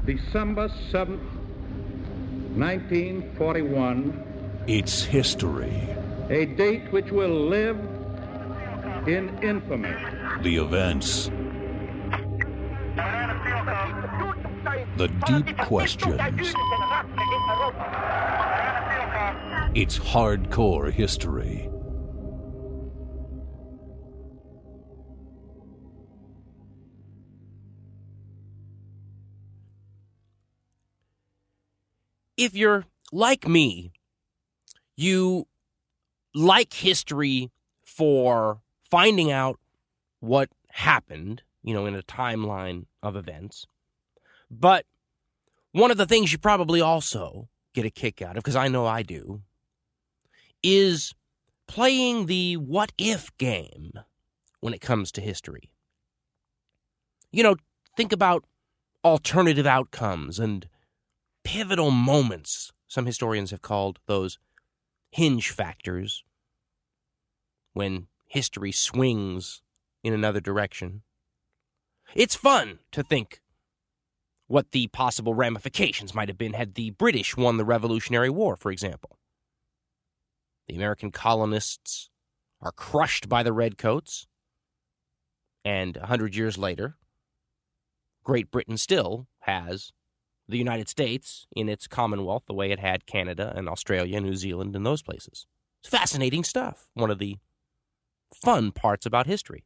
December 7th, 1941. It's history. A date which will live in infamy. The events. The deep questions. It's hardcore history. If you're like me, you like history for finding out what happened, in a timeline of events. But one of the things you probably also get a kick out of, because I know I do, is playing the what-if game when it comes to history. Think about alternative outcomes and pivotal moments. Some historians have called those hinge factors, when history swings in another direction. It's fun to think what the possible ramifications might have been had the British won the Revolutionary War, for example. The American colonists are crushed by the Redcoats, and 100 years later, Great Britain still has the United States in its Commonwealth the way it had Canada and Australia and New Zealand and those places. It's fascinating stuff. One of the fun parts about history.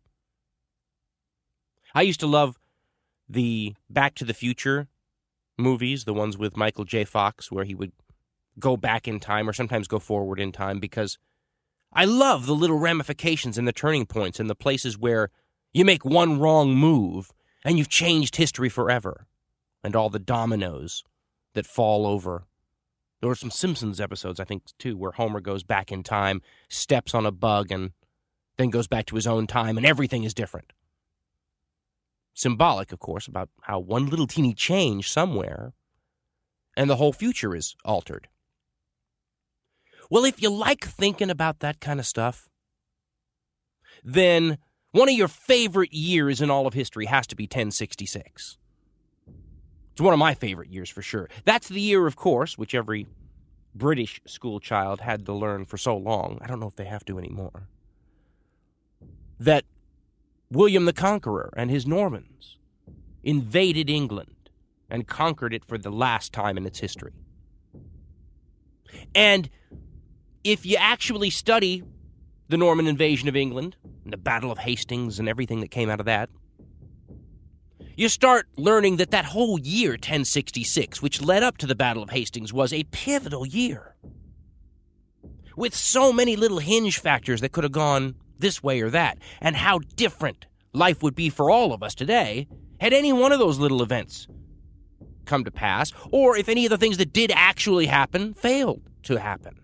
I used to love the Back to the Future movies, the ones with Michael J. Fox, where he would go back in time or sometimes go forward in time, because I love the little ramifications and the turning points and the places where you make one wrong move and you've changed history forever. And all the dominoes that fall over. There were some Simpsons episodes, I think, too, where Homer goes back in time, steps on a bug, and then goes back to his own time, and everything is different. Symbolic, of course, about how one little teeny change somewhere, and the whole future is altered. Well, if you like thinking about that kind of stuff, then one of your favorite years in all of history has to be 1066. It's one of my favorite years for sure. That's the year, of course, which every British school child had to learn for so long. I don't know if they have to anymore. That William the Conqueror and his Normans invaded England and conquered it for the last time in its history. And if you actually study the Norman invasion of England and the Battle of Hastings and everything that came out of that, you start learning that that whole year, 1066, which led up to the Battle of Hastings, was a pivotal year. With so many little hinge factors that could have gone this way or that, and how different life would be for all of us today had any one of those little events come to pass, or if any of the things that did actually happen failed to happen.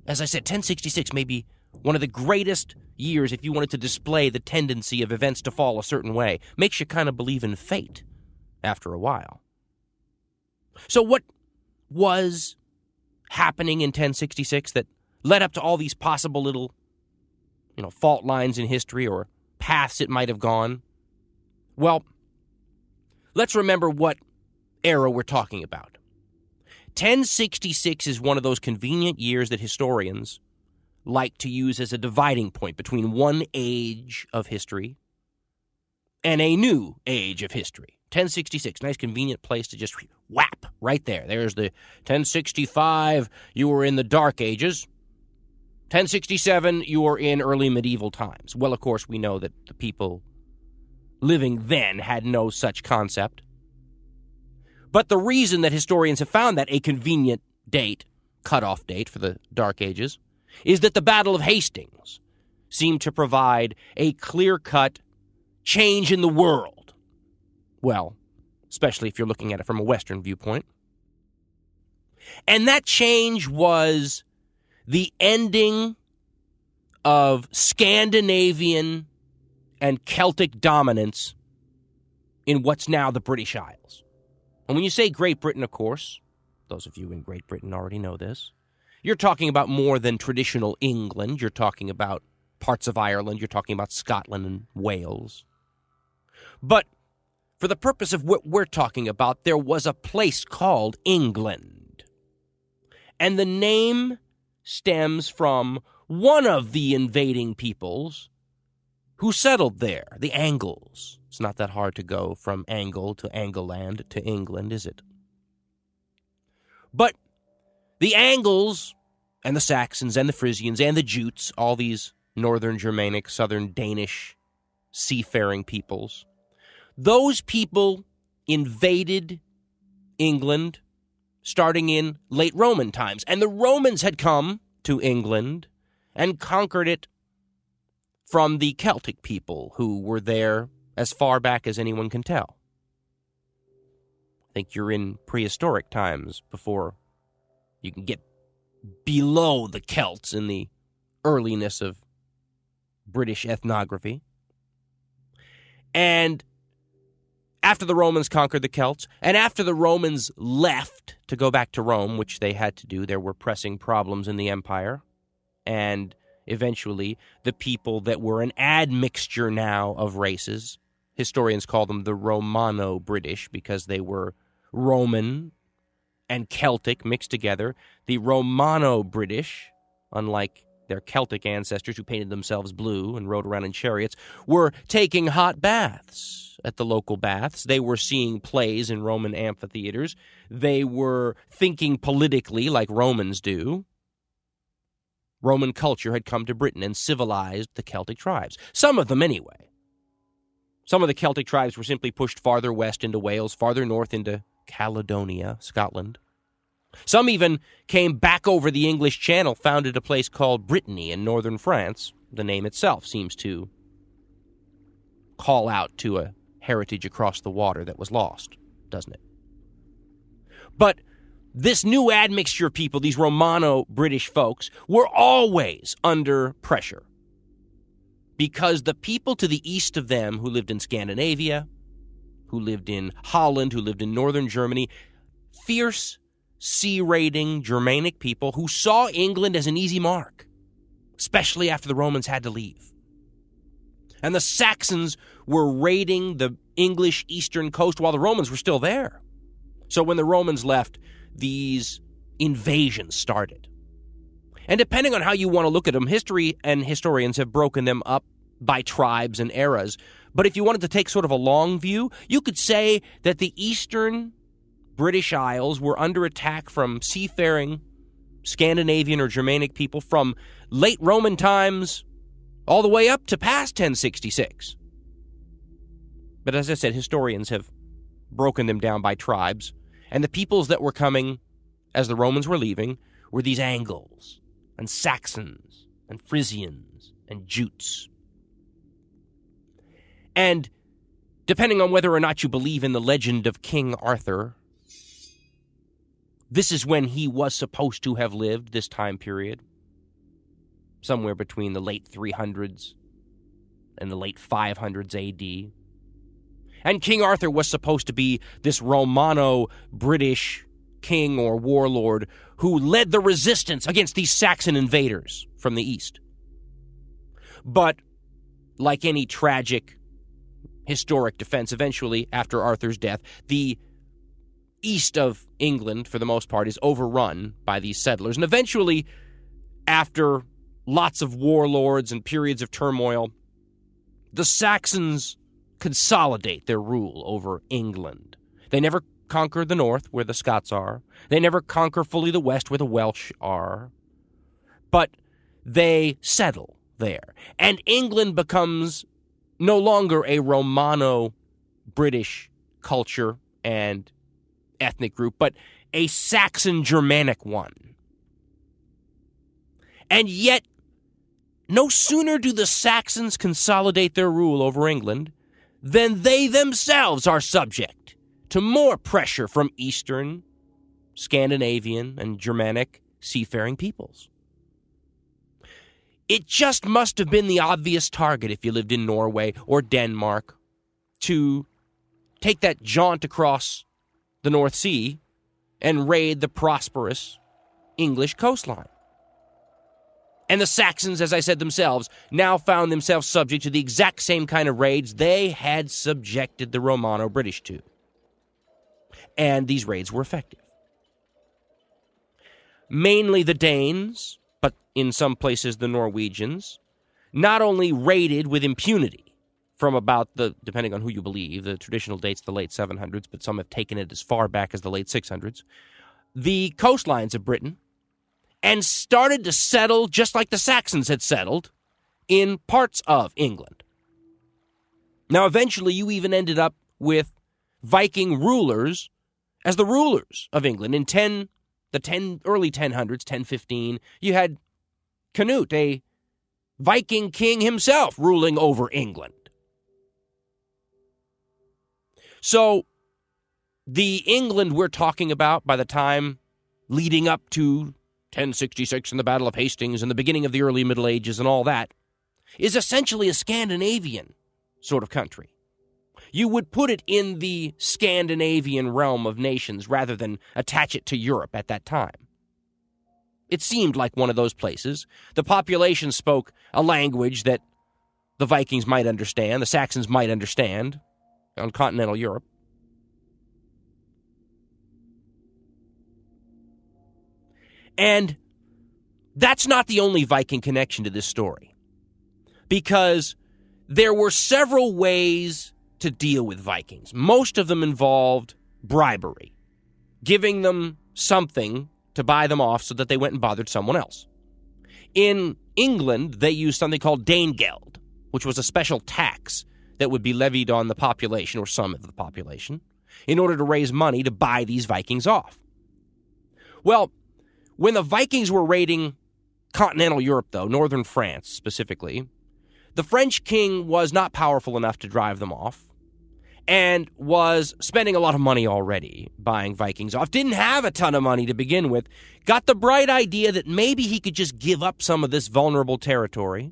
As I said, 1066 may be one of the greatest years if you wanted to display the tendency of events to fall a certain way. Makes you kind of believe in fate after a while. So what was happening in 1066 that led up to all these possible little, fault lines in history or paths it might have gone? Well, let's remember what era we're talking about. 1066 is one of those convenient years that historians like to use as a dividing point between one age of history and a new age of history. 1066, nice convenient place to just whap right there. There's the 1065, you were in the Dark Ages. 1067, you were in early medieval times. Well, of course, we know that the people living then had no such concept. But the reason that historians have found that a convenient date, cutoff date for the Dark Ages, is that the Battle of Hastings seemed to provide a clear-cut change in the world. Well, especially if you're looking at it from a Western viewpoint. And that change was the ending of Scandinavian and Celtic dominance in what's now the British Isles. And when you say Great Britain, of course, those of you in Great Britain already know this, you're talking about more than traditional England. You're talking about parts of Ireland. You're talking about Scotland and Wales. But for the purpose of what we're talking about, there was a place called England. And the name stems from one of the invading peoples who settled there, the Angles. It's not that hard to go from Angle to Angleland to England, is it? But the Angles and the Saxons and the Frisians and the Jutes, all these northern Germanic, southern Danish seafaring peoples, those people invaded England starting in late Roman times. And the Romans had come to England and conquered it from the Celtic people who were there as far back as anyone can tell. I think you're in prehistoric times before you can get below the Celts in the earliness of British ethnography. And after the Romans conquered the Celts, and after the Romans left to go back to Rome, which they had to do, there were pressing problems in the empire, and eventually the people that were an admixture now of races, historians call them the Romano-British because they were Roman and Celtic mixed together. The Romano-British, unlike their Celtic ancestors who painted themselves blue and rode around in chariots, were taking hot baths at the local baths. They were seeing plays in Roman amphitheaters. They were thinking politically like Romans do. Roman culture had come to Britain and civilized the Celtic tribes. Some of them anyway. Some of the Celtic tribes were simply pushed farther west into Wales, farther north into Caledonia, Scotland. Some even came back over the English Channel, founded a place called Brittany in northern France. The name itself seems to call out to a heritage across the water that was lost, doesn't it? But this new admixture of people, these Romano-British folks, were always under pressure because the people to the east of them who lived in Scandinavia, who lived in Holland, who lived in northern Germany, fierce, sea-raiding Germanic people who saw England as an easy mark, especially after the Romans had to leave. And the Saxons were raiding the English eastern coast while the Romans were still there. So when the Romans left, these invasions started. And depending on how you want to look at them, history and historians have broken them up by tribes and eras. But if you wanted to take sort of a long view, you could say that the eastern British Isles were under attack from seafaring Scandinavian or Germanic people from late Roman times all the way up to past 1066. But as I said, historians have broken them down by tribes, and the peoples that were coming as the Romans were leaving were these Angles and Saxons and Frisians and Jutes. And depending on whether or not you believe in the legend of King Arthur, this is when he was supposed to have lived, this time period, somewhere between the late 300s and the late 500s AD. And King Arthur was supposed to be this Romano-British king or warlord who led the resistance against these Saxon invaders from the east. But like any tragic historic defense, eventually, after Arthur's death, the east of England, for the most part, is overrun by these settlers. And eventually, after lots of warlords and periods of turmoil, the Saxons consolidate their rule over England. They never conquer the north, where the Scots are. They never conquer fully the west, where the Welsh are. But they settle there. And England becomes no longer a Romano-British culture and ethnic group, but a Saxon-Germanic one. And yet, no sooner do the Saxons consolidate their rule over England than they themselves are subject to more pressure from Eastern, Scandinavian, and Germanic seafaring peoples. It just must have been the obvious target if you lived in Norway or Denmark to take that jaunt across the North Sea and raid the prosperous English coastline. And the Saxons, as I said themselves, now found themselves subject to the exact same kind of raids they had subjected the Romano-British to. And these raids were effective. Mainly the Danes, but in some places the Norwegians, not only raided with impunity from about depending on who you believe, the traditional date's the late 700s, but some have taken it as far back as the late 600s, the coastlines of Britain, and started to settle just like the Saxons had settled in parts of England. Now, eventually, you even ended up with Viking rulers as the rulers of England. In early 1000s, 1015, you had Canute, a Viking king himself, ruling over England. So, the England we're talking about by the time leading up to 1066 and the Battle of Hastings and the beginning of the early Middle Ages and all that is essentially a Scandinavian sort of country. You would put it in the Scandinavian realm of nations rather than attach it to Europe at that time. It seemed like one of those places. The population spoke a language that the Vikings might understand, the Saxons might understand on continental Europe. And that's not the only Viking connection to this story, because there were several ways to deal with Vikings. Most of them involved bribery, giving them something to buy them off so that they went and bothered someone else. In England, they used something called Danegeld, which was a special tax that would be levied on the population, or some of the population, in order to raise money to buy these Vikings off. Well, when the Vikings were raiding continental Europe, though, northern France specifically, the French king was not powerful enough to drive them off and was spending a lot of money already buying Vikings off. Didn't have a ton of money to begin with. Got the bright idea that maybe he could just give up some of this vulnerable territory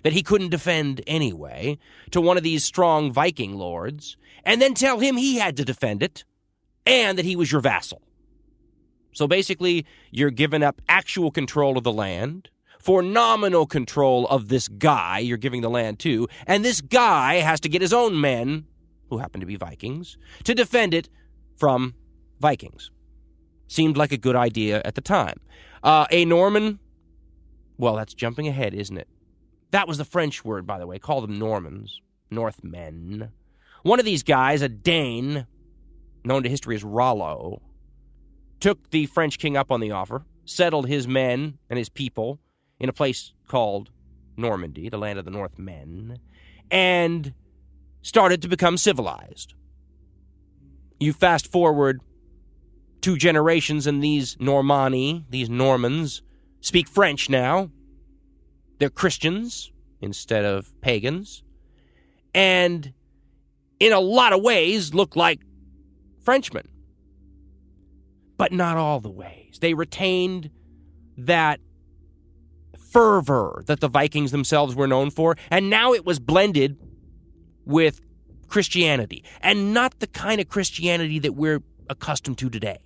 that he couldn't defend anyway to one of these strong Viking lords, and then tell him he had to defend it and that he was your vassal. So basically, you're giving up actual control of the land for nominal control of this guy you're giving the land to, and this guy has to get his own men, who happen to be Vikings, to defend it from Vikings. Seemed like a good idea at the time. A Norman, well, that's jumping ahead, isn't it? That was the French word, by the way. Call them Normans, Northmen. One of these guys, a Dane, known to history as Rollo, took the French king up on the offer, settled his men and his people in a place called Normandy, the land of the Northmen, and started to become civilized. You fast forward 2 generations, and these Normanni, these Normans, speak French now. They're Christians instead of pagans, and in a lot of ways look like Frenchmen. But not all the ways. They retained that fervor that the Vikings themselves were known for, and now it was blended with Christianity, and not the kind of Christianity that we're accustomed to today.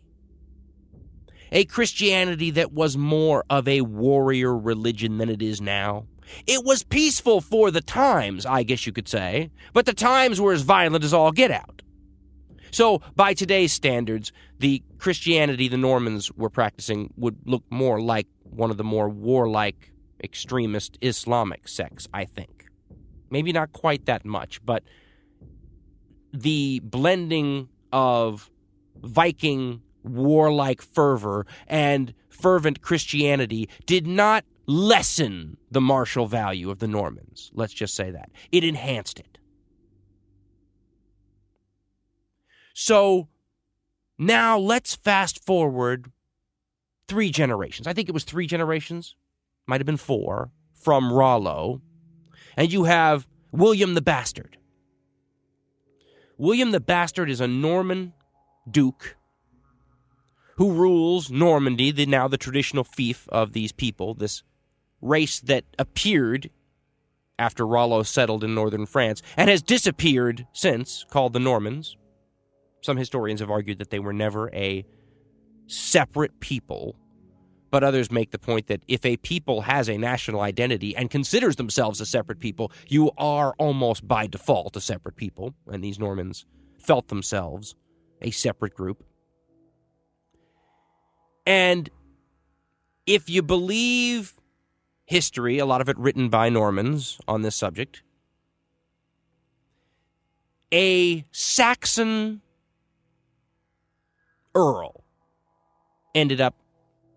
A Christianity that was more of a warrior religion than it is now. It was peaceful for the times, I guess you could say, but the times were as violent as all get out. So, by today's standards, the Christianity the Normans were practicing would look more like one of the more warlike, extremist Islamic sects, I think. Maybe not quite that much, but the blending of Viking warlike fervor and fervent Christianity did not lessen the martial value of the Normans. Let's just say that. It enhanced it. So now let's fast forward 3 generations. I think it was 3 generations, might have been 4, from Rollo. And you have William the Bastard. William the Bastard is a Norman duke who rules Normandy, now the traditional fief of these people, this race that appeared after Rollo settled in northern France and has disappeared since, called the Normans. Some historians have argued that they were never a separate people, But others make the point that if a people has a national identity and considers themselves a separate people, you are almost by default a separate people. And these Normans felt themselves a separate group. And if you believe history, a lot of it written by Normans on this subject, a Saxon earl ended up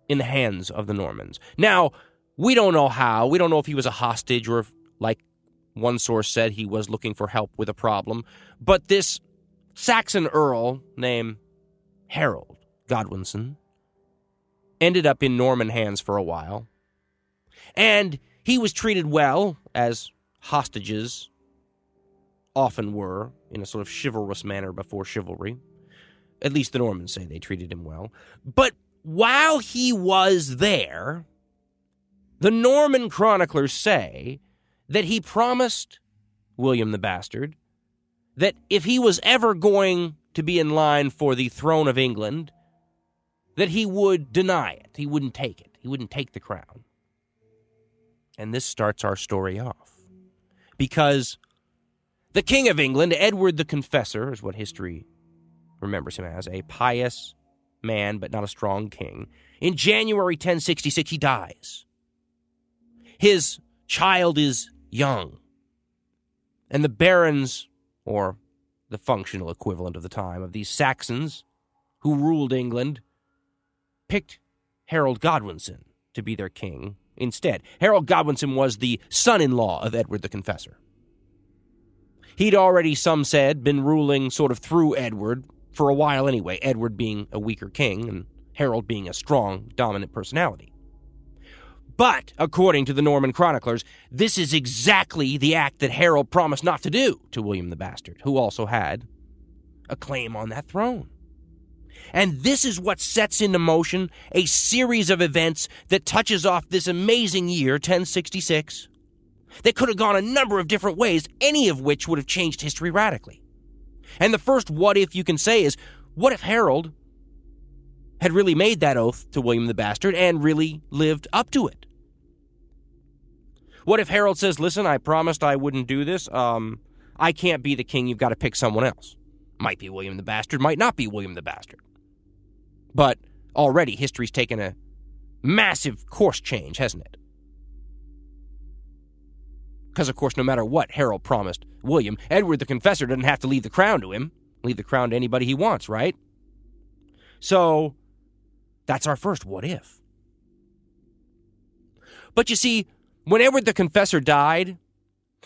in the hands of the Normans. Now, we don't know how. We don't know if he was a hostage or if, like one source said, he was looking for help with a problem. But this Saxon earl named Harold Godwinson ended up in Norman hands for a while. And he was treated well, as hostages often were, in a sort of chivalrous manner before chivalry. At least the Normans say they treated him well. But while he was there, the Norman chroniclers say that he promised William the Bastard that if he was ever going to be in line for the throne of England, that he would deny it. He wouldn't take it. He wouldn't take the crown. And this starts our story off. Because the King of England, Edward the Confessor, is what history remembers him as, a pious man, but not a strong king. In January 1066, he dies. His child is young. And the barons, or the functional equivalent of the time of these Saxons who ruled England, picked Harold Godwinson to be their king instead. Harold Godwinson was the son-in-law of Edward the Confessor. He'd already, some said, been ruling sort of through Edward for a while anyway, Edward being a weaker king and Harold being a strong, dominant personality. But, according to the Norman chroniclers, this is exactly the act that Harold promised not to do to William the Bastard, who also had a claim on that throne. And this is what sets into motion a series of events that touches off this amazing year, 1066. They could have gone a number of different ways, any of which would have changed history radically. And the first what if you can say is, what if Harold had really made that oath to William the Bastard and really lived up to it? What if Harold says, listen, I promised I wouldn't do this. I can't be the king. You've got to pick someone else. Might be William the Bastard, might not be William the Bastard. But already history's taken a massive course change, hasn't it? Because, of course, no matter what Harold promised William, Edward the Confessor doesn't have to leave the crown to him. Leave the crown to anybody he wants, right? So, that's our first what if. But you see, when Edward the Confessor died,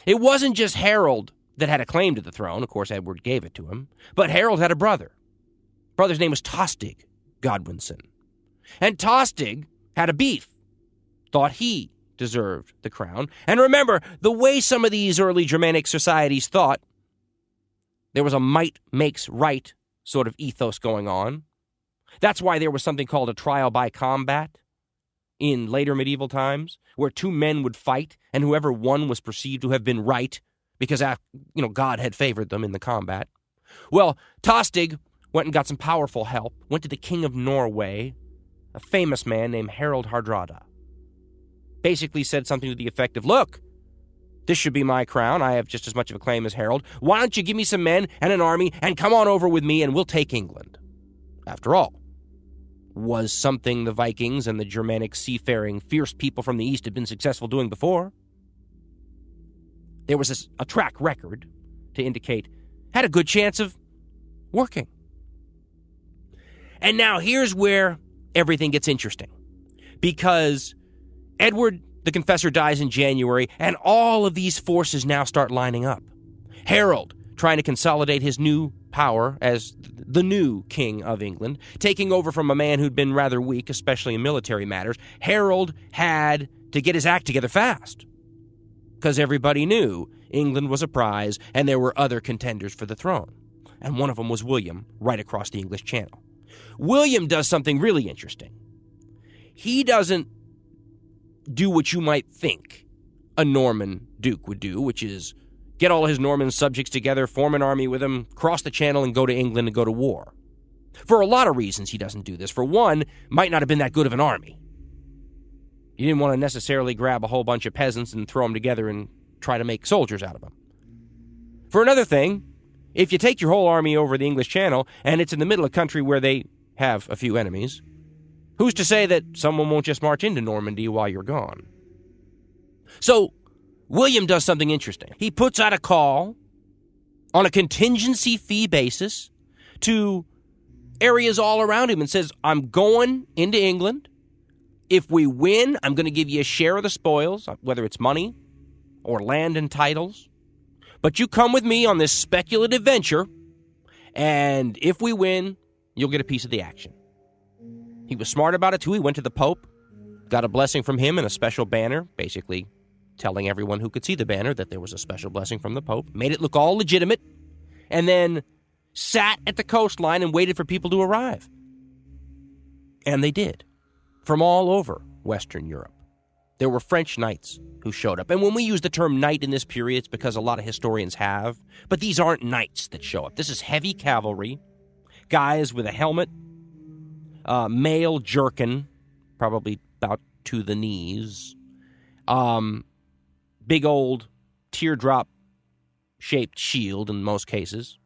it wasn't just Harold that had a claim to the throne. Of course, Edward gave it to him. But Harold had a brother. Brother's name was Tostig Godwinson. And Tostig had a beef. Thought he deserved the crown. And remember, the way some of these early Germanic societies thought, there was a might makes right sort of ethos going on. That's why there was something called a trial by combat in later medieval times, where two men would fight, and whoever won was perceived to have been right, because God had favored them in the combat. Well, Tostig went and got some powerful help, went to the king of Norway, a famous man named Harald Hardrada. Basically said something to the effect of, look, this should be my crown. I have just as much of a claim as Harold. Why don't you give me some men and an army and come on over with me and we'll take England? After all, was something the Vikings and the Germanic seafaring fierce people from the east had been successful doing before. There was a track record to indicate had a good chance of working. And now here's where everything gets interesting. Because Edward the Confessor dies in January, and all of these forces now start lining up. Harold, trying to consolidate his new power as the new king of England, taking over from a man who'd been rather weak, especially in military matters. Harold had to get his act together fast, because everybody knew England was a prize, and there were other contenders for the throne. And one of them was William, right across the English Channel. William does something really interesting. He doesn't do what you might think a Norman duke would do, which is get all his Norman subjects together, form an army with them, cross the channel, and go to England and go to war. For a lot of reasons he doesn't do this. For one, might not have been that good of an army. You didn't want to necessarily grab a whole bunch of peasants and throw them together and try to make soldiers out of them. For another thing, if you take your whole army over the English Channel and it's in the middle of a country where they have a few enemies, who's to say that someone won't just march into Normandy while you're gone? So, William does something interesting. He puts out a call on a contingency fee basis to areas all around him and says, I'm going into England. If we win, I'm going to give you a share of the spoils, whether it's money or land and titles. But you come with me on this speculative venture, and if we win, you'll get a piece of the action. He was smart about it, too. He went to the Pope, got a blessing from him and a special banner, basically telling everyone who could see the banner that there was a special blessing from the Pope, made it look all legitimate, and then sat at the coastline and waited for people to arrive. And they did, from all over Western Europe. There were French knights who showed up. And when we use the term knight in this period, it's because a lot of historians have. But these aren't knights that show up. This is heavy cavalry, guys with a helmet, mail jerkin, probably about to the knees, big old teardrop-shaped shield in most cases,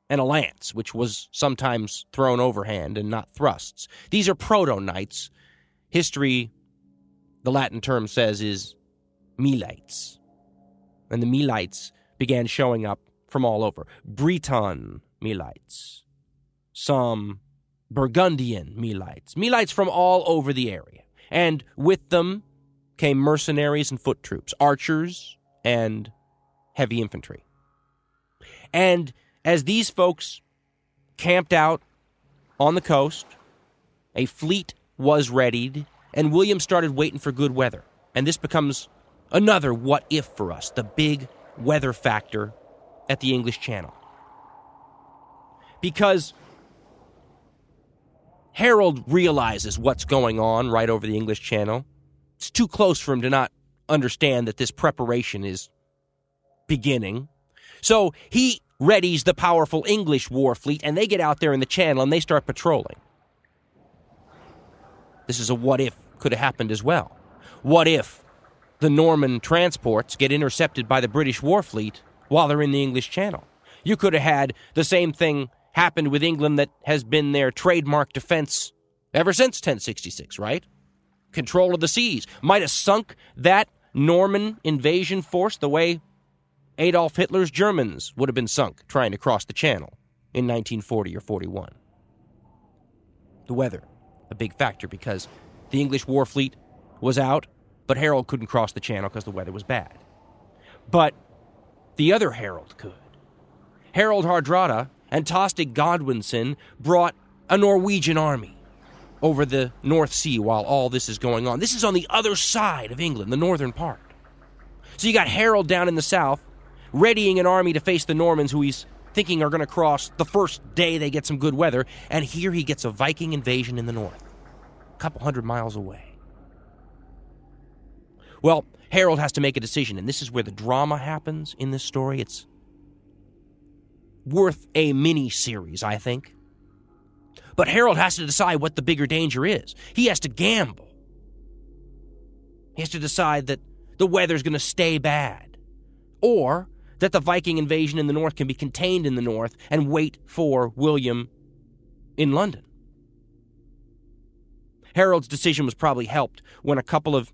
and a lance, which was sometimes thrown overhand and not thrusts. These are proto-knights. History, the Latin term says, is milites. And the milites began showing up from all over. Breton milites. Some Burgundian milites. Milites from all over the area. And with them came mercenaries and foot troops, archers and heavy infantry. And as these folks camped out on the coast, a fleet was readied, and William started waiting for good weather. And this becomes another what if for us, the big weather factor at the English Channel. Because Harold realizes what's going on right over the English Channel. It's too close for him to not understand that this preparation is beginning. So he readies the powerful English war fleet, and they get out there in the Channel and they start patrolling. This is a what if could have happened as well. What if the Norman transports get intercepted by the British war fleet while they're in the English Channel? You could have had the same thing happened with England that has been their trademark defense ever since 1066, right? Control of the seas. Might have sunk that Norman invasion force the way Adolf Hitler's Germans would have been sunk trying to cross the Channel in 1940 or 41. The weather, a big factor because the English war fleet was out, but Harold couldn't cross the Channel because the weather was bad. But the other Harold could. Harold Hardrada and Tostig Godwinson brought a Norwegian army over the North Sea while all this is going on. This is on the other side of England, the northern part. So you got Harold down in the south, readying an army to face the Normans who he's thinking are going to cross the first day they get some good weather, and here he gets a Viking invasion in the north, a couple hundred miles away. Well, Harold has to make a decision, and this is where the drama happens in this story. It's worth a mini-series, I think. But Harold has to decide what the bigger danger is. He has to gamble. He has to decide that the weather's going to stay bad, or that the Viking invasion in the north can be contained in the north and wait for William in London. Harold's decision was probably helped when a couple of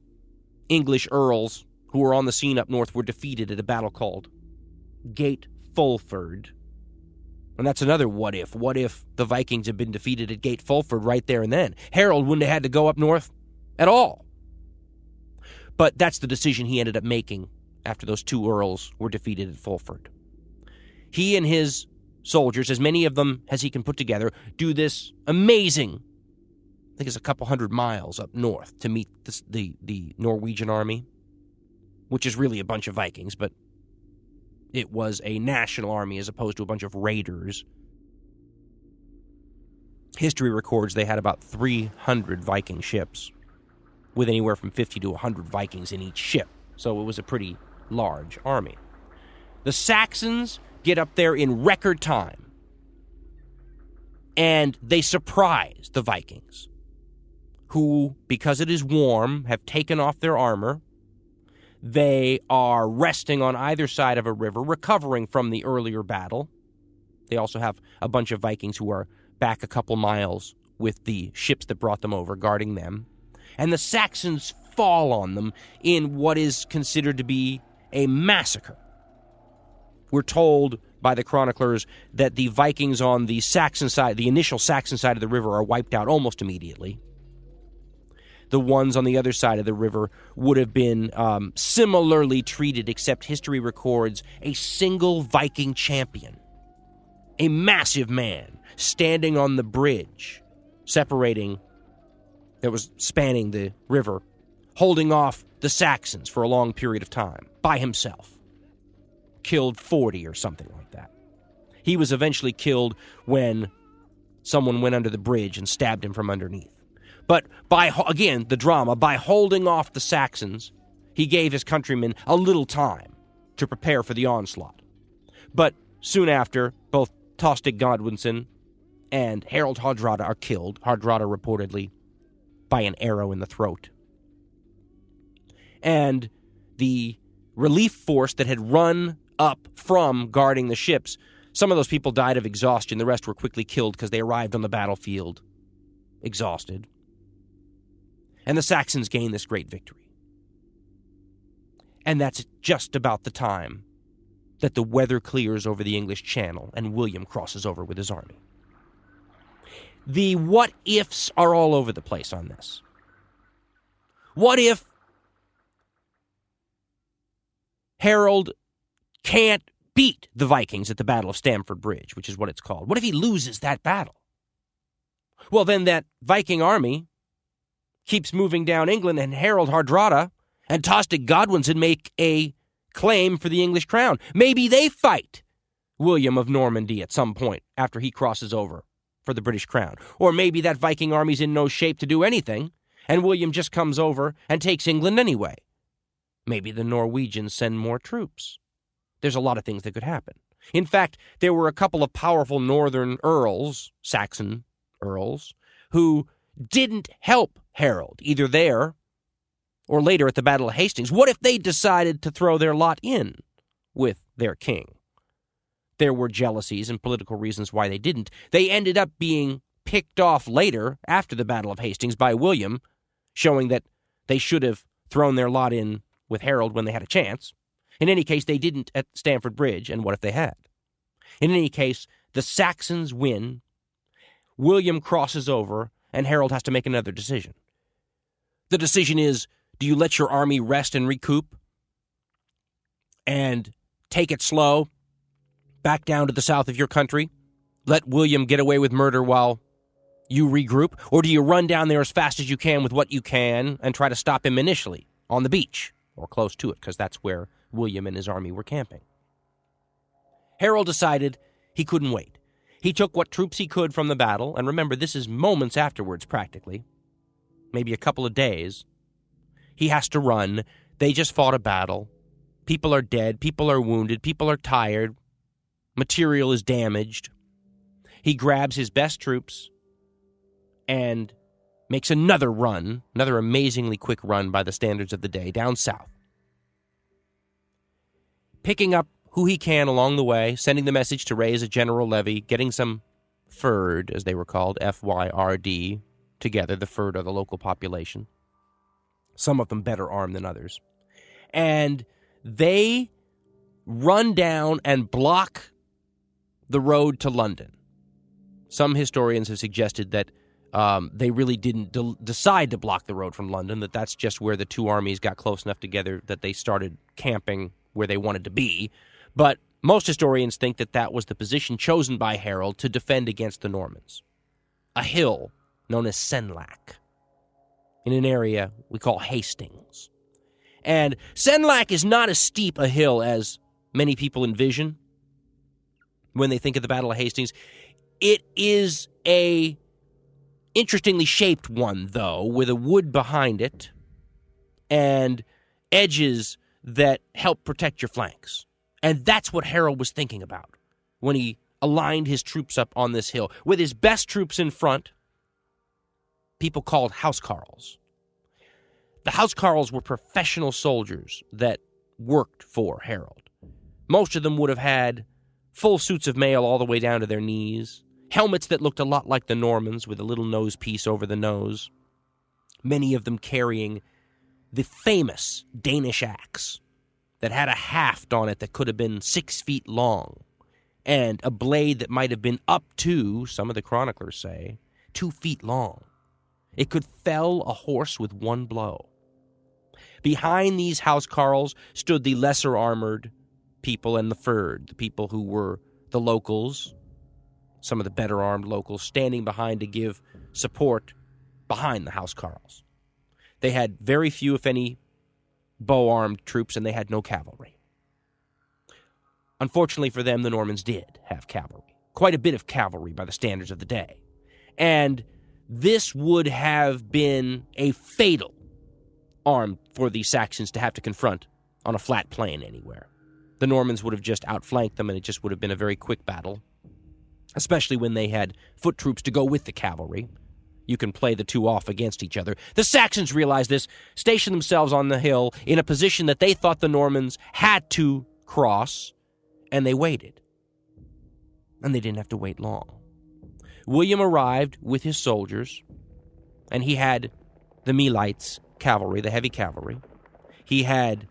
English earls who were on the scene up north were defeated at a battle called Gate Fulford. And that's another what if. What if the Vikings had been defeated at Gate Fulford right there and then? Harold wouldn't have had to go up north at all. But that's the decision he ended up making after those two earls were defeated at Fulford. He and his soldiers, as many of them as he can put together, do this amazing, I think it's a couple hundred miles up north to meet the Norwegian army, which is really a bunch of Vikings, but it was a national army as opposed to a bunch of raiders. History records they had about 300 Viking ships, with anywhere from 50 to 100 Vikings in each ship. So it was a pretty large army. The Saxons get up there in record time, and they surprise the Vikings. who, because it is warm, have taken off their armor. They are resting on either side of a river, recovering from the earlier battle. They also have a bunch of Vikings who are back a couple miles with the ships that brought them over, guarding them. And the Saxons fall on them in what is considered to be a massacre. We're told by the chroniclers that the Vikings on the Saxon side, the initial Saxon side of the river, are wiped out almost immediately. The ones on the other side of the river would have been similarly treated, except history records a single Viking champion, a massive man, standing on the bridge that was spanning the river, holding off the Saxons for a long period of time by himself. Killed 40 or something like that. He was eventually killed when someone went under the bridge and stabbed him from underneath. But by holding off the Saxons, he gave his countrymen a little time to prepare for the onslaught. But soon after, both Tostig Godwinson and Harald Hardrada are killed, Hardrada reportedly by an arrow in the throat. And the relief force that had run up from guarding the ships, some of those people died of exhaustion. The rest were quickly killed because they arrived on the battlefield exhausted. And the Saxons gained this great victory. And that's just about the time that the weather clears over the English Channel and William crosses over with his army. The what-ifs are all over the place on this. What if Harold can't beat the Vikings at the Battle of Stamford Bridge, which is what it's called? What if he loses that battle? Well, then that Viking army keeps moving down England, and Harald Hardrada and Tostig Godwinson make a claim for the English crown. Maybe they fight William of Normandy at some point after he crosses over for the British crown. Or maybe that Viking army's in no shape to do anything, and William just comes over and takes England anyway. Maybe the Norwegians send more troops. There's a lot of things that could happen. In fact, there were a couple of powerful northern earls, Saxon earls, who didn't help Harold, either there or later at the Battle of Hastings. What if they decided to throw their lot in with their king? There were jealousies and political reasons why they didn't. They ended up being picked off later, after the Battle of Hastings, by William, showing that they should have thrown their lot in with Harold when they had a chance. In any case, they didn't at Stamford Bridge, and what if they had? In any case, the Saxons win. William crosses over, and Harold has to make another decision. The decision is, do you let your army rest and recoup and take it slow back down to the south of your country? Let William get away with murder while you regroup? Or do you run down there as fast as you can with what you can and try to stop him initially on the beach or close to it, because that's where William and his army were camping? Harold decided he couldn't wait. He took what troops he could from the battle, and remember, this is moments afterwards practically, maybe a couple of days. He has to run. They just fought a battle. People are dead. People are wounded. People are tired. Material is damaged. He grabs his best troops and makes another run, another amazingly quick run by the standards of the day, down south. Picking up who he can along the way, sending the message to raise a general levy, getting some Fyrd, as they were called, F-Y-R-D, together. The Fyrd are the local population. Some of them better armed than others. And they run down and block the road to London. Some historians have suggested that they really didn't decide to block the road from London, that that's just where the two armies got close enough together that they started camping where they wanted to be. But most historians think that that was the position chosen by Harold to defend against the Normans. A hill known as Senlac, in an area we call Hastings. And Senlac is not as steep a hill as many people envision when they think of the Battle of Hastings. It is a interestingly shaped one, though, with a wood behind it and edges that help protect your flanks. And that's what Harold was thinking about when he aligned his troops up on this hill, with his best troops in front people called housecarls. The housecarls were professional soldiers that worked for Harold. Most of them would have had full suits of mail all the way down to their knees, helmets that looked a lot like the Normans with a little nose piece over the nose, many of them carrying the famous Danish axe that had a haft on it that could have been 6 feet long, and a blade that might have been up to, some of the chroniclers say, 2 feet long. It could fell a horse with one blow. Behind these housecarls stood the lesser armored people and the fyrd, the people who were the locals, some of the better armed locals, standing behind to give support behind the housecarls. They had very few, if any, bow-armed troops, and they had no cavalry. Unfortunately for them, the Normans did have cavalry. Quite a bit of cavalry by the standards of the day. And this would have been a fatal arm for the Saxons to have to confront on a flat plain anywhere. The Normans would have just outflanked them, and it just would have been a very quick battle, especially when they had foot troops to go with the cavalry. You can play the two off against each other. The Saxons realized this, stationed themselves on the hill in a position that they thought the Normans had to cross, and they waited. And they didn't have to wait long. William arrived with his soldiers, and he had the Milites cavalry, the heavy cavalry. He had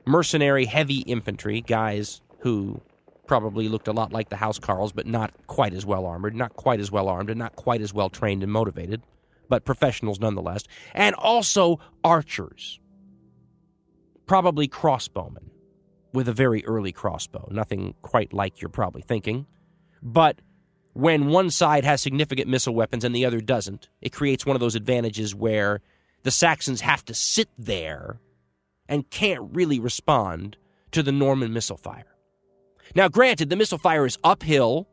mercenary heavy infantry, guys who probably looked a lot like the housecarls, but not quite as well armored, not quite as well armed, and not quite as well trained and motivated, but professionals nonetheless. And also archers, probably crossbowmen, with a very early crossbow, nothing quite like you're probably thinking. But when one side has significant missile weapons and the other doesn't, it creates one of those advantages where the Saxons have to sit there and can't really respond to the Norman missile fire. Now, granted, the missile fire is uphill,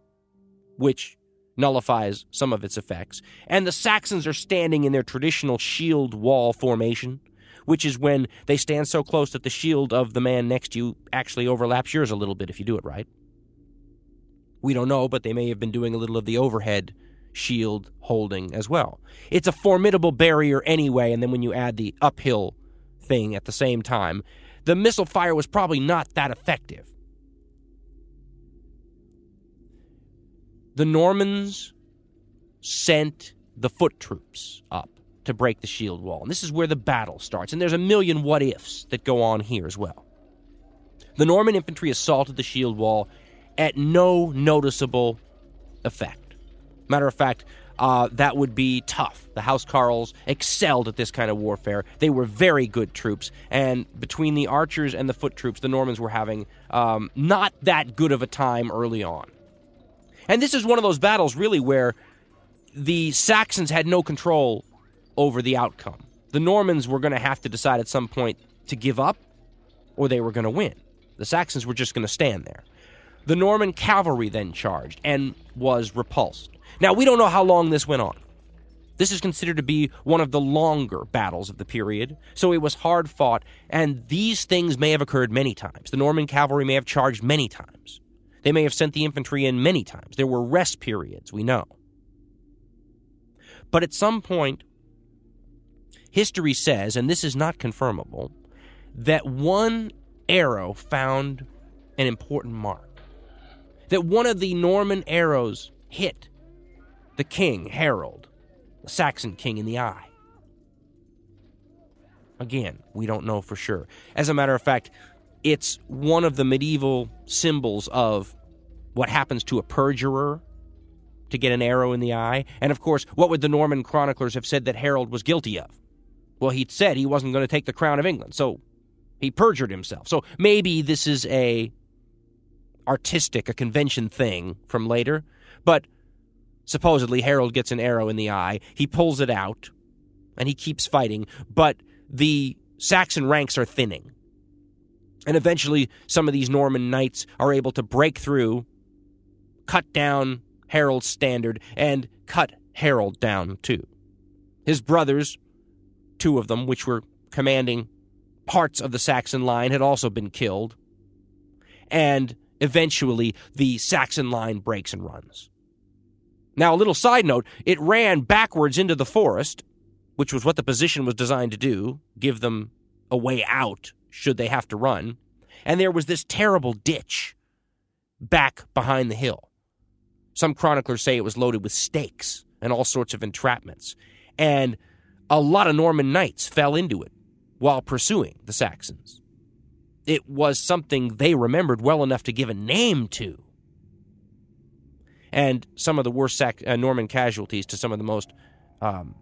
which nullifies some of its effects, and the Saxons are standing in their traditional shield wall formation, which is when they stand so close that the shield of the man next to you actually overlaps yours a little bit if you do it right. We don't know, but they may have been doing a little of the overhead shield holding as well. It's a formidable barrier anyway, and then when you add the uphill thing at the same time, the missile fire was probably not that effective. The Normans sent the foot troops up to break the shield wall, and this is where the battle starts, and there's a million what-ifs that go on here as well. The Norman infantry assaulted the shield wall at no noticeable effect. Matter of fact, that would be tough. The housecarls excelled at this kind of warfare. They were very good troops, and between the archers and the foot troops, the Normans were having not that good of a time early on. And this is one of those battles, really, where the Saxons had no control over the outcome. The Normans were going to have to decide at some point to give up, or they were going to win. The Saxons were just going to stand there. The Norman cavalry then charged and was repulsed. Now, we don't know how long this went on. This is considered to be one of the longer battles of the period, so it was hard fought, and these things may have occurred many times. The Norman cavalry may have charged many times. They may have sent the infantry in many times. There were rest periods, we know. But at some point, history says, and this is not confirmable, that one arrow found an important mark. That one of the Norman arrows hit the king, Harold, the Saxon king, in the eye. Again, we don't know for sure. As a matter of fact, it's one of the medieval symbols of what happens to a perjurer to get an arrow in the eye. And of course, what would the Norman chroniclers have said that Harold was guilty of? Well, he'd said he wasn't going to take the crown of England, so he perjured himself. So maybe this is a convention thing from later, but supposedly Harold gets an arrow in the eye, he pulls it out, and he keeps fighting, but the Saxon ranks are thinning. And eventually, some of these Norman knights are able to break through, cut down Harold's standard, and cut Harold down too. His brothers, two of them, which were commanding parts of the Saxon line, had also been killed. And eventually, the Saxon line breaks and runs. Now, a little side note, it ran backwards into the forest, which was what the position was designed to do, give them a way out should they have to run. And there was this terrible ditch back behind the hill. Some chroniclers say it was loaded with stakes and all sorts of entrapments. And a lot of Norman knights fell into it while pursuing the Saxons. It was something they remembered well enough to give a name to. And some of the worst Norman casualties to some of the most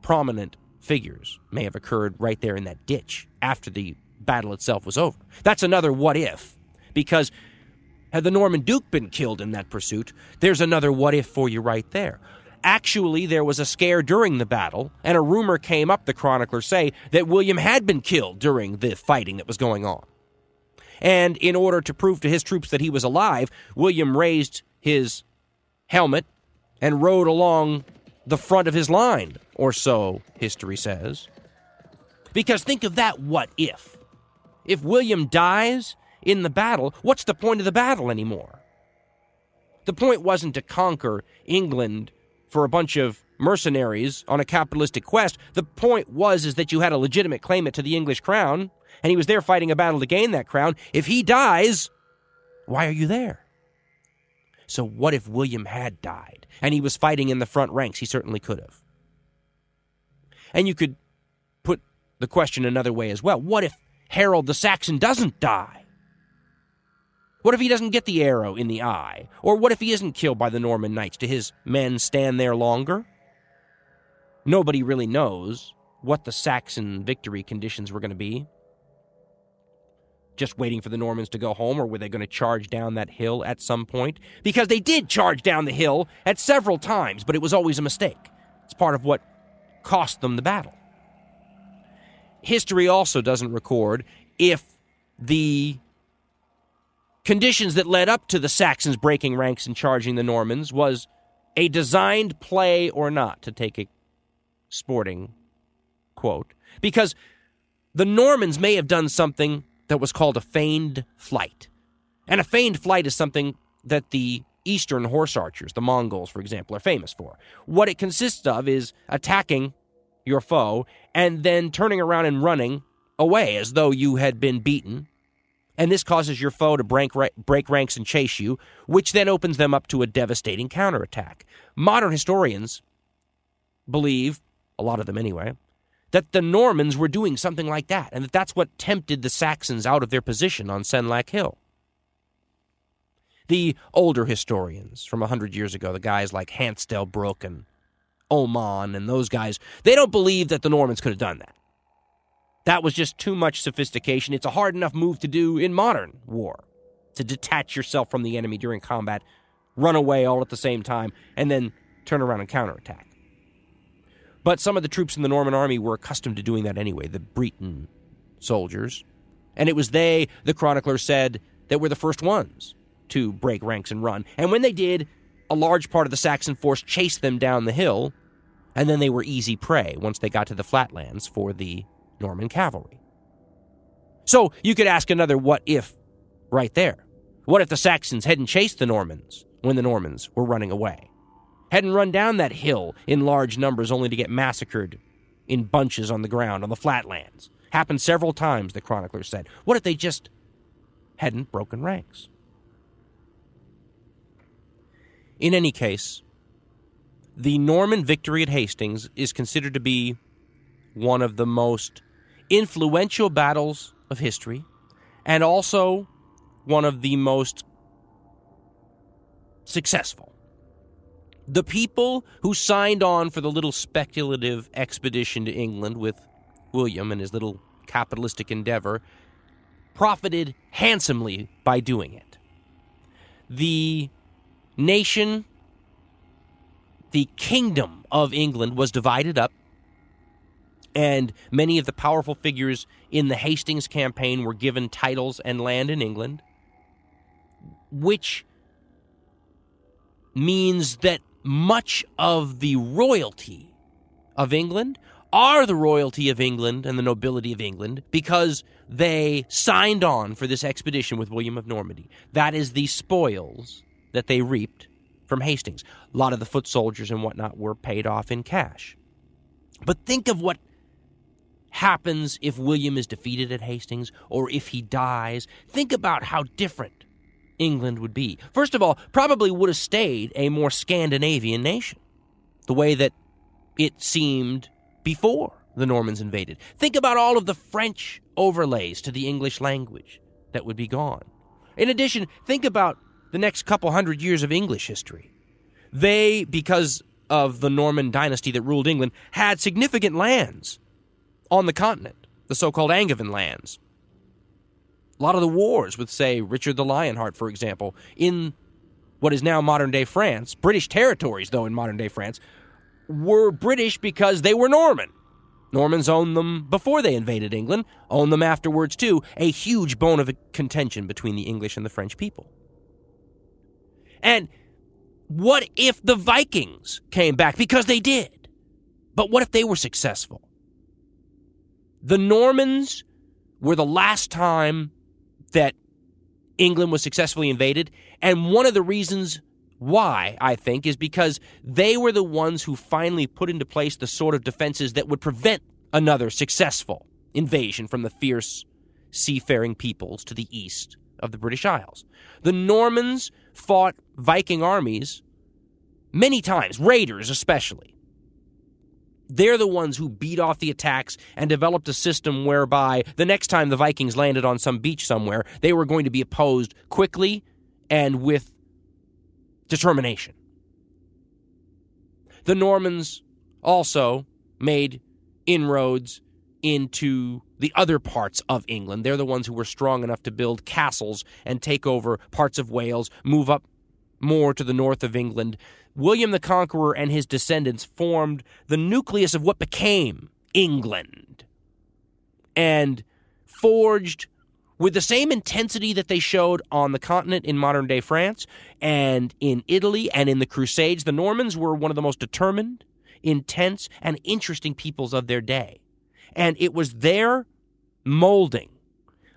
prominent figures may have occurred right there in that ditch after the battle itself was over. That's another what if, because had the Norman Duke been killed in that pursuit, there's another what if for you right there. Actually, there was a scare during the battle, and a rumor came up, the chroniclers say, that William had been killed during the fighting that was going on. And in order to prove to his troops that he was alive, William raised his helmet and rode along the front of his line, or so history says. Because think of that what if. If William dies in the battle, what's the point of the battle anymore? The point wasn't to conquer England for a bunch of mercenaries on a capitalistic quest. The point is that you had a legitimate claimant to the English crown, and he was there fighting a battle to gain that crown. If he dies, why are you there? So what if William had died, and he was fighting in the front ranks? He certainly could have. And you could put the question another way as well. What if Harold the Saxon doesn't die? What if he doesn't get the arrow in the eye? Or what if he isn't killed by the Norman knights? Do his men stand there longer? Nobody really knows what the Saxon victory conditions were going to be. Just waiting for the Normans to go home, or were they going to charge down that hill at some point? Because they did charge down the hill at several times, but it was always a mistake. It's part of what cost them the battle. History also doesn't record if the conditions that led up to the Saxons breaking ranks and charging the Normans was a designed play or not, to take a sporting quote. Because the Normans may have done something that was called a feigned flight. And a feigned flight is something that the Eastern horse archers, the Mongols, for example, are famous for. What it consists of is attacking your foe and then turning around and running away as though you had been beaten. And this causes your foe to break ranks and chase you, which then opens them up to a devastating counterattack. Modern historians believe, a lot of them anyway, that the Normans were doing something like that, and that that's what tempted the Saxons out of their position on Senlac Hill. The older historians from 100 years ago, the guys like Hanstelbrook and Oman and those guys, they don't believe that the Normans could have done that. That was just too much sophistication. It's a hard enough move to do in modern war, to detach yourself from the enemy during combat, run away all at the same time, and then turn around and counterattack. But some of the troops in the Norman army were accustomed to doing that anyway, the Breton soldiers. And it was they, the chroniclers said, that were the first ones to break ranks and run. And when they did, a large part of the Saxon force chased them down the hill, and then they were easy prey once they got to the flatlands for the Norman cavalry. So you could ask another what if right there. What if the Saxons hadn't chased the Normans when the Normans were running away? Hadn't run down that hill in large numbers only to get massacred in bunches on the ground, on the flatlands. Happened several times, the chroniclers said. What if they just hadn't broken ranks? In any case, the Norman victory at Hastings is considered to be one of the most influential battles of history, and also one of the most successful. The people who signed on for the little speculative expedition to England with William and his little capitalistic endeavor profited handsomely by doing it. The nation, the kingdom of England, was divided up, and many of the powerful figures in the Hastings campaign were given titles and land in England, which means that much of the royalty of England are the royalty of England and the nobility of England because they signed on for this expedition with William of Normandy. That is the spoils that they reaped from Hastings. A lot of the foot soldiers and whatnot were paid off in cash. But think of what happens if William is defeated at Hastings or if he dies, think about how different England would be. First of all, probably would have stayed a more Scandinavian nation, the way that it seemed before the Normans invaded. Think about all of the French overlays to the English language that would be gone. In addition, think about the next couple hundred years of English history. They, because of the Norman dynasty that ruled England, had significant lands on the continent, the so-called Angevin lands. A lot of the wars with, say, Richard the Lionheart, for example, in what is now modern-day France, British territories, though, in modern-day France, were British because they were Norman. Normans owned them before they invaded England, owned them afterwards, too, a huge bone of contention between the English and the French people. And what if the Vikings came back? Because they did. But what if they were successful? The Normans were the last time that England was successfully invaded, and one of the reasons why, I think, is because they were the ones who finally put into place the sort of defenses that would prevent another successful invasion from the fierce seafaring peoples to the east of the British Isles. The Normans fought Viking armies many times, raiders especially. They're the ones who beat off the attacks and developed a system whereby the next time the Vikings landed on some beach somewhere, they were going to be opposed quickly and with determination. The Normans also made inroads into the other parts of England. They're the ones who were strong enough to build castles and take over parts of Wales, move up more to the north of England. William the Conqueror and his descendants formed the nucleus of what became England, and forged with the same intensity that they showed on the continent in modern-day France and in Italy and in the Crusades. The Normans were one of the most determined, intense, and interesting peoples of their day. And it was their molding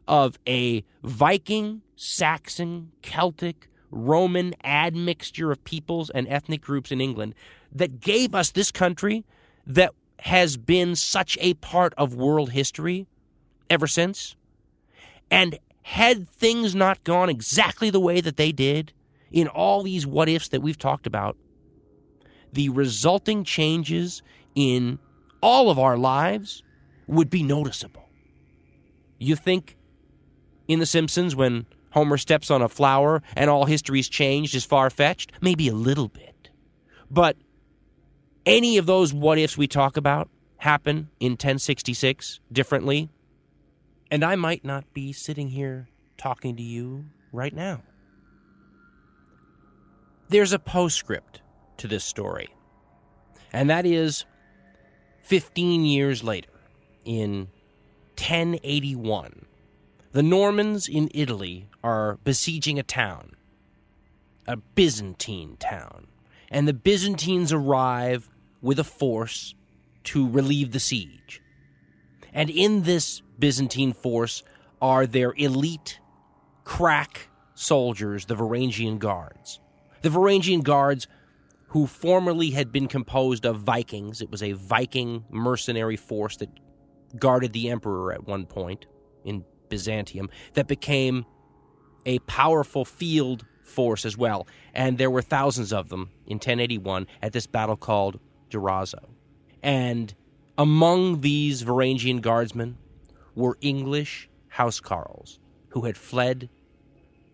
of a Viking, Saxon, Celtic, Roman admixture of peoples and ethnic groups in England that gave us this country that has been such a part of world history ever since. And had things not gone exactly the way that they did in all these what-ifs that we've talked about, the resulting changes in all of our lives would be noticeable. You think in The Simpsons when Homer steps on a flower and all history's changed is far-fetched? Maybe a little bit. But any of those what-ifs we talk about happen in 1066 differently, and I might not be sitting here talking to you right now. There's a postscript to this story, and that is 15 years later, in 1081, the Normans in Italy are besieging a town, a Byzantine town, and the Byzantines arrive with a force to relieve the siege. And in this Byzantine force are their elite crack soldiers, the Varangian Guards. The Varangian Guards, who formerly had been composed of Vikings. It was a Viking mercenary force that guarded the emperor at one point in Byzantium, that became a powerful field force as well. And there were thousands of them in 1081 at this battle called Durazzo. And among these Varangian guardsmen were English housecarls who had fled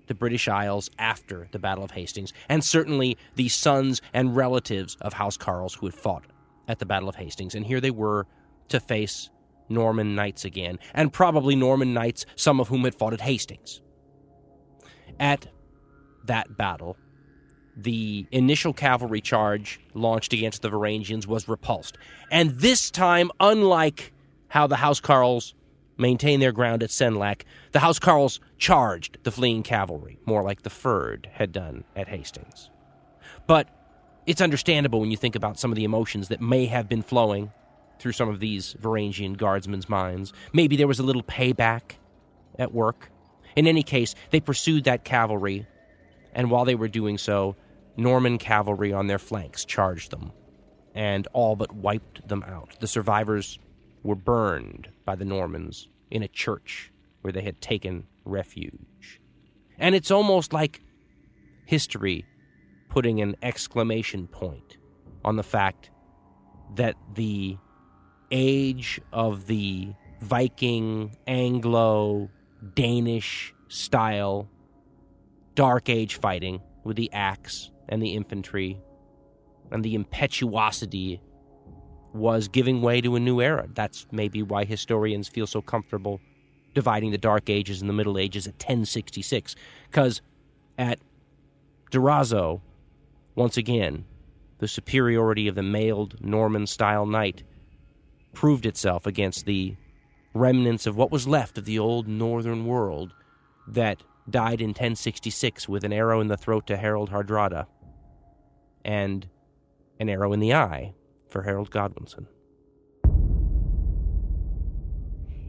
the British Isles after the Battle of Hastings, and certainly the sons and relatives of housecarls who had fought at the Battle of Hastings. And here they were to face Norman knights again, and probably Norman knights, some of whom had fought at Hastings. At that battle, the initial cavalry charge launched against the Varangians was repulsed. And this time, unlike how the housecarls maintained their ground at Senlac, the housecarls charged the fleeing cavalry, more like the Fyrd had done at Hastings. But it's understandable when you think about some of the emotions that may have been flowing through some of these Varangian guardsmen's minds. Maybe there was a little payback at work. In any case, they pursued that cavalry, and while they were doing so, Norman cavalry on their flanks charged them and all but wiped them out. The survivors were burned by the Normans in a church where they had taken refuge. And it's almost like history putting an exclamation point on the fact that the age of the Viking, Anglo, Danish style Dark Age fighting with the axe and the infantry and the impetuosity was giving way to a new era. That's maybe why historians feel so comfortable dividing the Dark Ages and the Middle Ages at 1066. Because at Durazzo, once again, the superiority of the mailed Norman-style knight proved itself against the remnants of what was left of the old northern world that died in 1066 with an arrow in the throat to Harold Hardrada and an arrow in the eye for Harold Godwinson.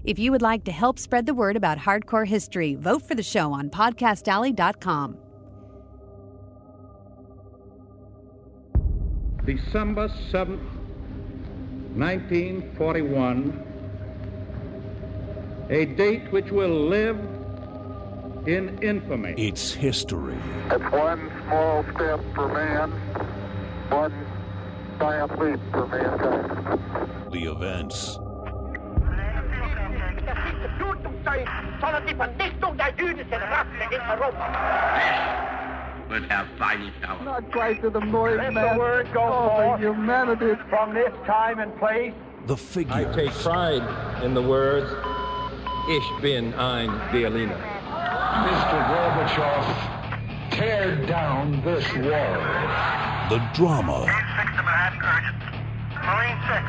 If you would like to help spread the word about hardcore history, vote for the show on podcastalley.com. December 7th, 1941, a date which will live in infamy. It's history. It's one small step for man, one giant leap for mankind. The events. Would have fighting power. Not quite to the noise, Let man. the word go Oh, forth humanity. from this time and place. The figures. I take pride in the words, Ich bin ein Berliner. Mr. Gorbachev, tear down this wall. The drama. Marine 6 to Manhattan, urgent. Marine 6.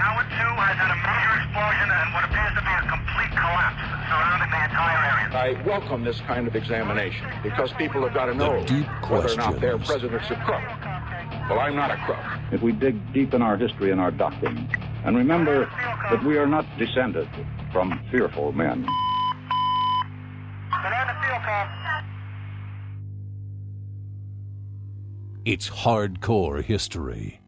Tower 2 has had a major explosion and what appears to be a complete collapse surrounding the entire area. I welcome this kind of examination because people have got to know deep whether or not their questions. president's a crook. Well, I'm not a crook. If we dig deep in our history and our doctrine, and remember that we are not descended from fearful men. Banana field com. It's hardcore history.